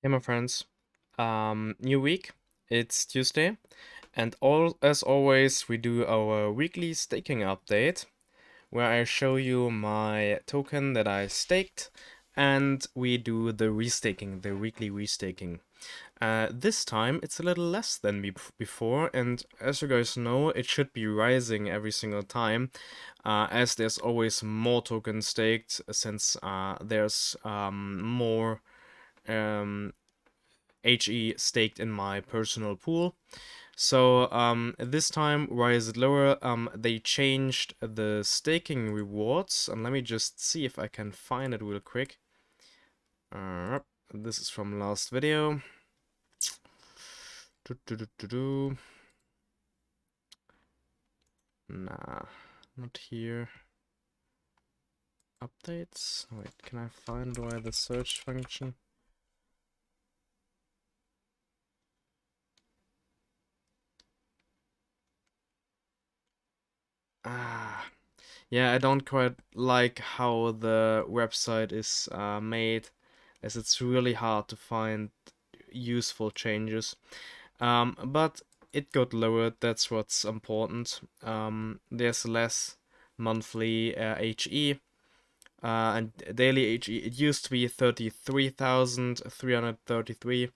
Hey, my friends. New week. It's Tuesday, and as always, we do our weekly staking update, where I show you my token that I staked, and we do the restaking, the weekly restaking. This time it's a little less than before, and as you guys know, it should be rising every single time, as there's always more tokens staked since there's more. Um, HE staked in my personal pool. So this time, why is it lower? They changed the staking rewards, and let me just see if I can find it real quick. Uh, this is from last video. Nah, not here. Updates. Wait, can I find why the search function? Ah, yeah, I don't quite like how the website is made, as it's really hard to find useful changes. But it got lowered, that's what's important. There's less monthly HE and daily HE. It used to be 33,333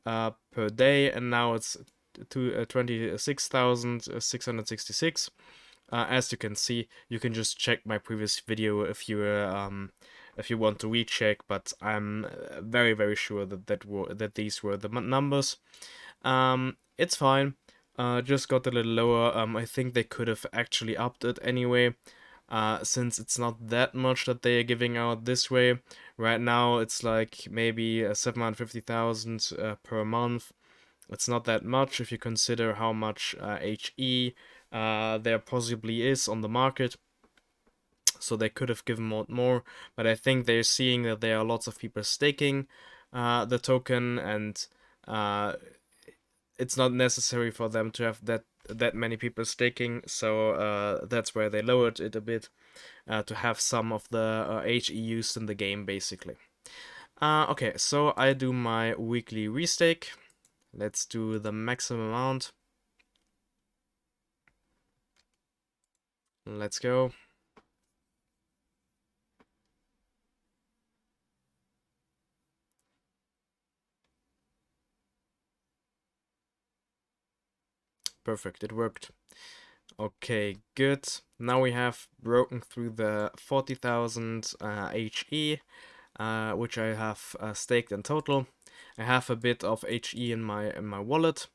per day, and now it's 26,666. As you can see, you can just check my previous video if you want to recheck. But I'm very sure that these were the numbers. It's fine. Just got a little lower. I think they could have actually upped it anyway. Since it's not that much that they are giving out this way. Right now, it's like maybe 750,000 per month. It's not that much if you consider how much HE there possibly is on the market. So they could have given more, but I think they're seeing that there are lots of people staking the token, and uh, it's not necessary for them to have that many people staking. So that's where they lowered it a bit to have some of the HE used in the game, basically. Okay, so I do my weekly restake. Let's do the maximum amount. Let's go. Perfect, it worked. Okay, good. Now we have broken through the 40,000 HE, which I have staked in total. I have a bit of HE in my wallet,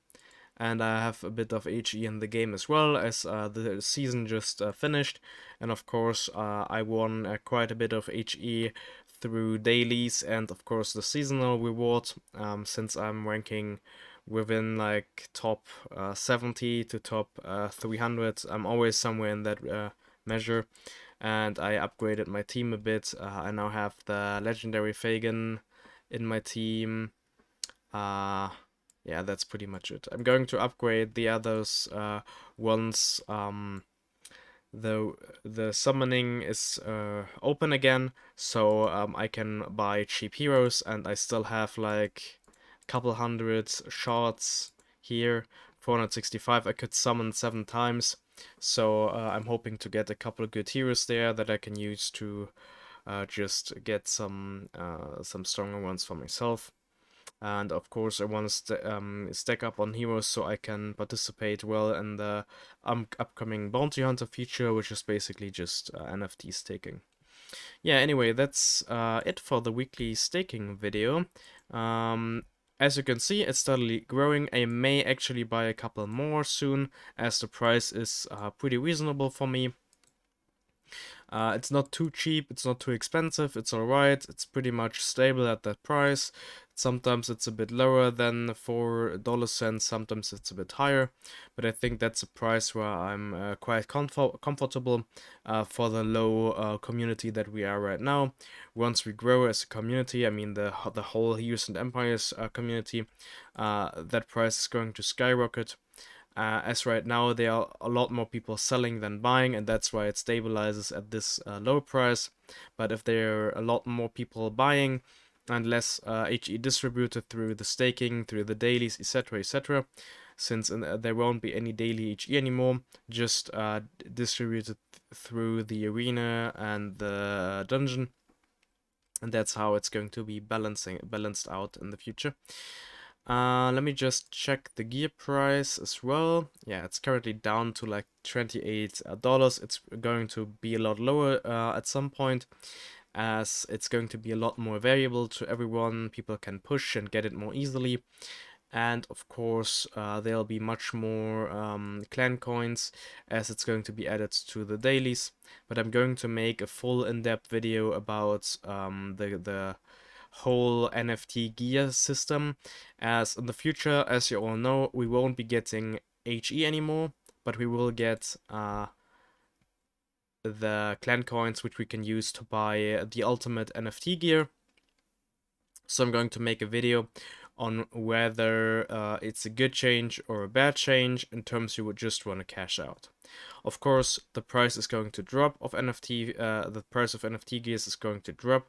and I have a bit of HE in the game as well, as the season just finished. And of course, I won quite a bit of HE through dailies and of course the seasonal reward, since I'm ranking within like top 70 to top 300. I'm always somewhere in that measure. And I upgraded my team a bit. I now have the legendary Fagin in my team. Uh, yeah, that's pretty much it. I'm going to upgrade the others once the the summoning is open again, so I can buy cheap heroes, and I still have like a couple hundred shards here. 465. I could summon 7 times, so I'm hoping to get a couple of good heroes there that I can use to just get some stronger ones for myself. And of course, I want to stack up on heroes so I can participate well in the upcoming Bounty Hunter feature, which is basically just NFT staking. Yeah, anyway, that's it for the weekly staking video. As you can see, it's steadily growing. I may actually buy a couple more soon, as the price is pretty reasonable for me. It's not too cheap, it's not too expensive, it's alright, it's pretty much stable at that price. Sometimes it's a bit lower than $4, sometimes it's a bit higher, but I think that's a price where I'm quite comfortable for the low community that we are right now. Once we grow as a community, I mean the whole Heroes and Empires community, that price is going to skyrocket. As right now there are a lot more people selling than buying, and that's why it stabilizes at this low price. But if there are a lot more people buying, and less HE distributed through the staking, through the dailies, etc., etc. Since there won't be any daily HE anymore, just distributed through the arena and the dungeon, and that's how it's going to be balanced out in the future. Let me just check the gear price as well. Yeah, it's currently down to like $28. It's going to be a lot lower at some point, as it's going to be a lot more variable to everyone. People can push and get it more easily. And of course, there'll be much more clan coins, as it's going to be added to the dailies. But I'm going to make a full in-depth video about the whole NFT gear system, as in the future, as you all know, we won't be getting HE anymore, but we will get the clan coins, which we can use to buy the ultimate NFT gear. So I'm going to make a video on whether it's a good change or a bad change in terms you would just want to cash out. Of course, the price is going to drop of NFT, the price of NFT gears is going to drop,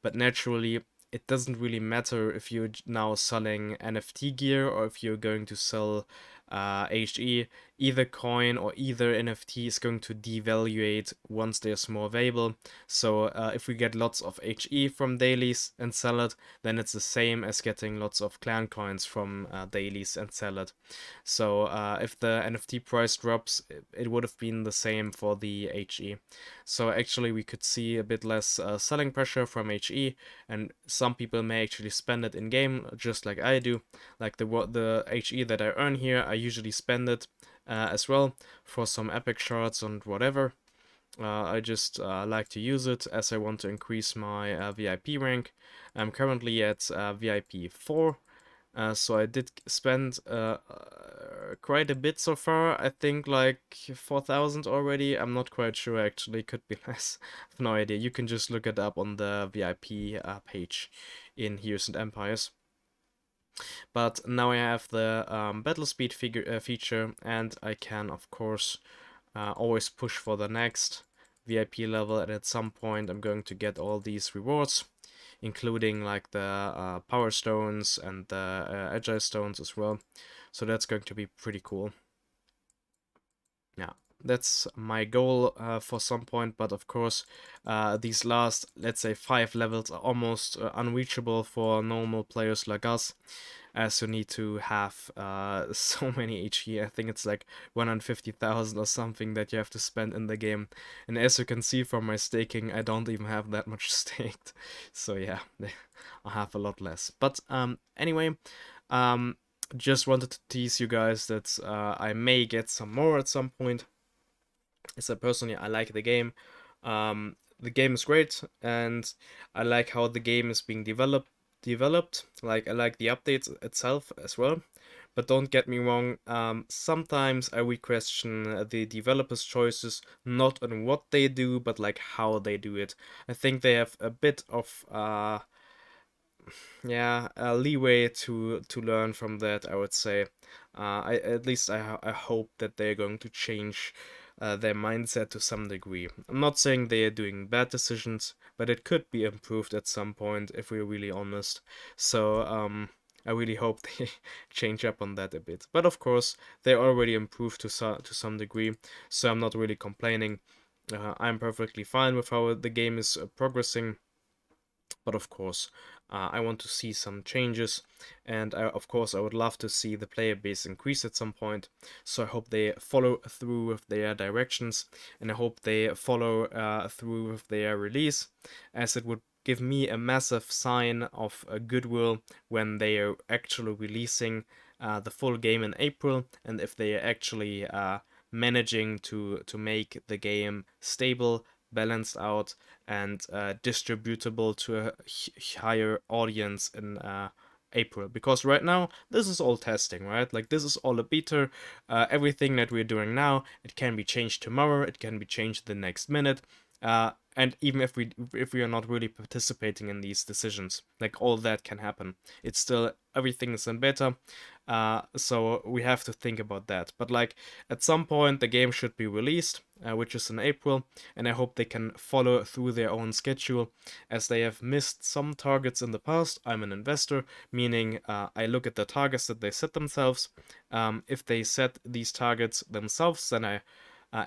but naturally it doesn't really matter if you're now selling NFT gear or if you're going to sell HE. Either coin or either NFT is going to devaluate once there's more available. So if we get lots of HE from dailies and sell it, then it's the same as getting lots of clan coins from dailies and sell it. So if the NFT price drops, it would have been the same for the HE. So actually we could see a bit less selling pressure from HE, and some people may actually spend it in game, just like I do. Like the HE that I earn here, I usually spend it as well for some epic shards and whatever. I just like to use it as I want to increase my VIP rank. I'm currently at VIP 4. So I did spend quite a bit so far. I think like 4,000 already. I'm not quite sure actually. Could be less. I have no idea. You can just look it up on the VIP page in Heroes and Empires. But now I have the battle speed feature, and I can of course always push for the next VIP level, and at some point I'm going to get all these rewards, including like the power stones and the agile stones as well. So that's going to be pretty cool. Yeah, that's my goal for some point, but of course these last, let's say, 5 levels are almost unreachable for normal players like us, as you need to have so many HE. I think it's like 150,000 or something that you have to spend in the game. And as you can see from my staking, I don't even have that much staked. So yeah, I have a lot less. But anyway, just wanted to tease you guys that I may get some more at some point. So personally, I like the game. The game is great, and I like how the game is being developed. Like, I like the updates itself as well. But don't get me wrong, sometimes I would question the developers' choices, not on what they do, but like how they do it. I think they have a bit of leeway to learn from that, I would say. I hope that they're going to change their mindset to some degree. I'm not saying they are doing bad decisions, but it could be improved at some point if we're really honest. So I really hope they change up on that a bit. But of course, they already improved to some degree, so I'm not really complaining. I'm perfectly fine with how the game is progressing. But of course, I want to see some changes, and of course I would love to see the player base increase at some point. So I hope they follow through with their directions, and I hope they follow through with their release, as it would give me a massive sign of goodwill when they are actually releasing the full game in April, and if they are actually managing to make the game stable, balanced out, and distributable to a higher audience in April. Because right now, this is all testing, right? Like, this is all a beta. Everything that we're doing now, it can be changed tomorrow, it can be changed the next minute. And even if we are not really participating in these decisions, like, all that can happen. It's still everything is in beta. So we have to think about that. But like at some point the game should be released, which is in April, and I hope they can follow through their own schedule, as they have missed some targets in the past. I'm an investor, meaning I look at the targets that they set themselves. If they set these targets themselves, then I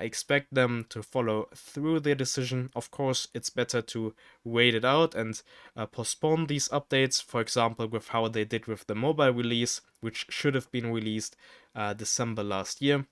expect them to follow through their decision. Of course, it's better to wait it out and postpone these updates, for example, with how they did with the mobile release, which should have been released December last year.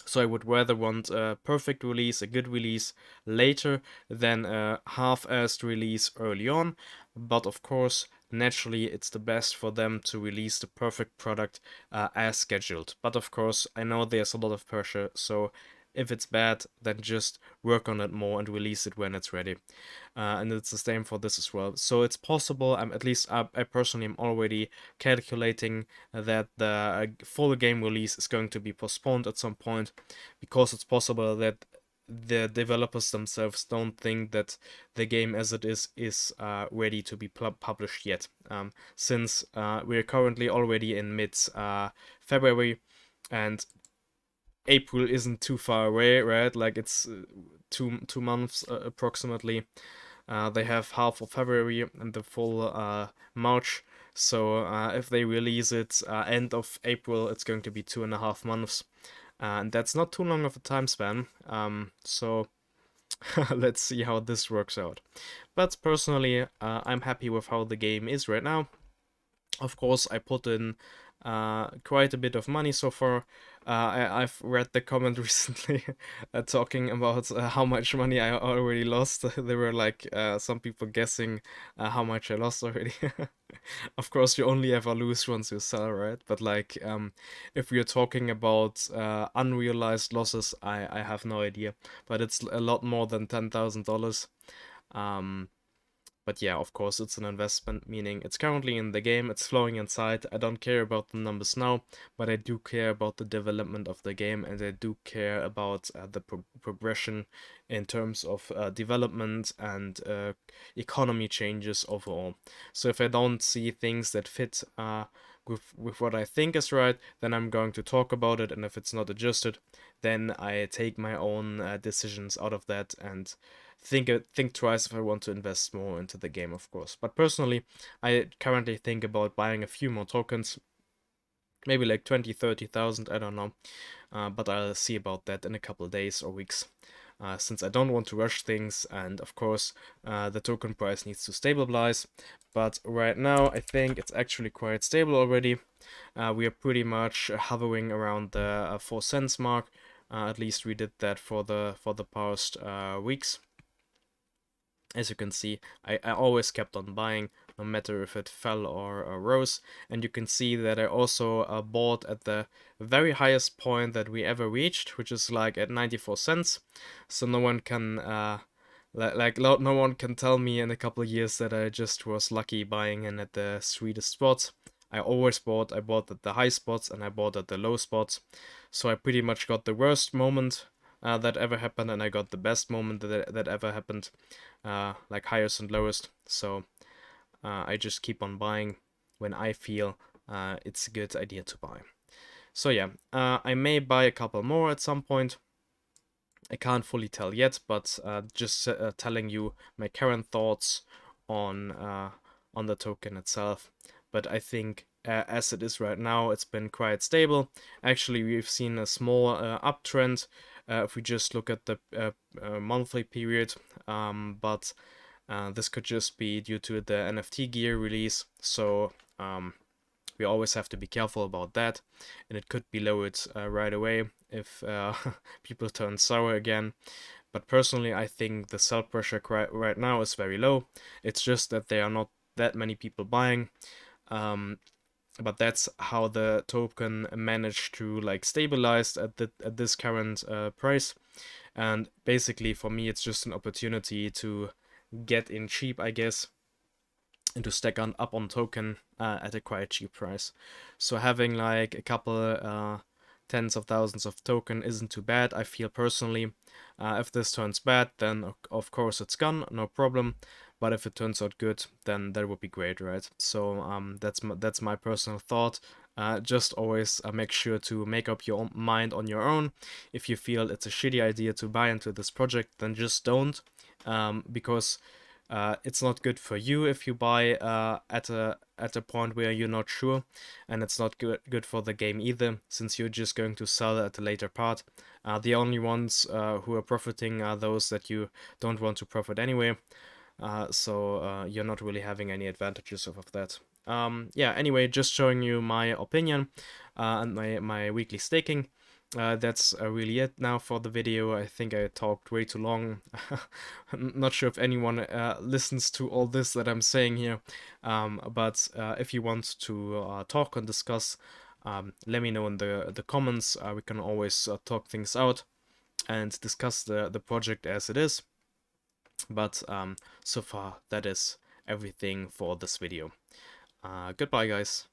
So I would rather want a perfect release, a good release later than a half-assed release early on. But of course, naturally, it's the best for them to release the perfect product as scheduled. But of course, I know there's a lot of pressure, so if it's bad, then just work on it more and release it when it's ready. And it's the same for this as well. So it's possible, at least I personally am already calculating that the full game release is going to be postponed at some point, because it's possible that the developers themselves don't think that the game as it is ready to be published yet. Since we're currently already in mid February, and April isn't too far away, right? Like it's 2 months approximately. They have half of February and the full March. So if they release it end of April, it's going to be 2.5 months, and that's not too long of a time span. So let's see how this works out. But personally, I'm happy with how the game is right now. Of course, I put in quite a bit of money so far. I've read the comment recently talking about how much money I already lost. There were like some people guessing how much I lost already. Of course, you only ever lose once you sell, right? But like, if we're talking about unrealized losses, I have no idea. But it's a lot more than $10,000. But yeah, of course, it's an investment, meaning it's currently in the game, it's flowing inside. I don't care about the numbers now, but I do care about the development of the game, and I do care about the progression in terms of development and economy changes overall. So if I don't see things that fit with what I think is right, then I'm going to talk about it, and if it's not adjusted, then I take my own decisions out of that and think twice if I want to invest more into the game, of course. But personally, I currently think about buying a few more tokens, maybe like 20, 30,000, I don't know. But I'll see about that in a couple days or weeks. Since I don't want to rush things, and of course the token price needs to stabilize. But right now I think it's actually quite stable already. We are pretty much hovering around the 4 cents mark. At least we did that for the past weeks. As you can see, I always kept on buying, no matter if it fell or rose. And you can see that I also bought at the very highest point that we ever reached, which is like at 94 cents. So no one can no one can tell me in a couple of years that I just was lucky buying in at the sweetest spots. I always bought. I bought at the high spots and I bought at the low spots. So I pretty much got the worst moment that ever happened, and I got the best moment that ever happened, like highest and lowest. So I just keep on buying when I feel it's a good idea to buy. So yeah, I may buy a couple more at some point. I can't fully tell yet, but just telling you my current thoughts on the token itself. But I think as it is right now, it's been quite stable. Actually, we've seen a small uptrend if we just look at the monthly period, but this could just be due to the NFT gear release. So we always have to be careful about that, and it could be lowered right away if people turn sour again. But personally, I think the sell pressure right now is very low. It's just that there are not that many people buying. But that's how the token managed to like stabilize at this current price. And basically for me, it's just an opportunity to get in cheap, I guess, and to stack up on token at a quite cheap price. So having like a couple tens of thousands of token isn't too bad, I feel personally. If this turns bad, then of course it's gone, no problem. but if it turns out good, then that would be great, right? So that's my personal thought. Just always make sure to make up your mind on your own. If you feel it's a shitty idea to buy into this project, then just don't, because it's not good for you if you buy at a point where you're not sure, and it's not good for the game either, since you're just going to sell at a later part. The only ones who are profiting are those that you don't want to profit anyway. So you're not really having any advantages of that. Yeah, anyway, just showing you my opinion and my weekly staking. That's really it now for the video. I think I talked way too long. I'm not sure if anyone listens to all this that I'm saying here, but if you want to talk and discuss, let me know in the comments. We can always talk things out and discuss the project as it is. But so far, that is everything for this video. Goodbye, guys.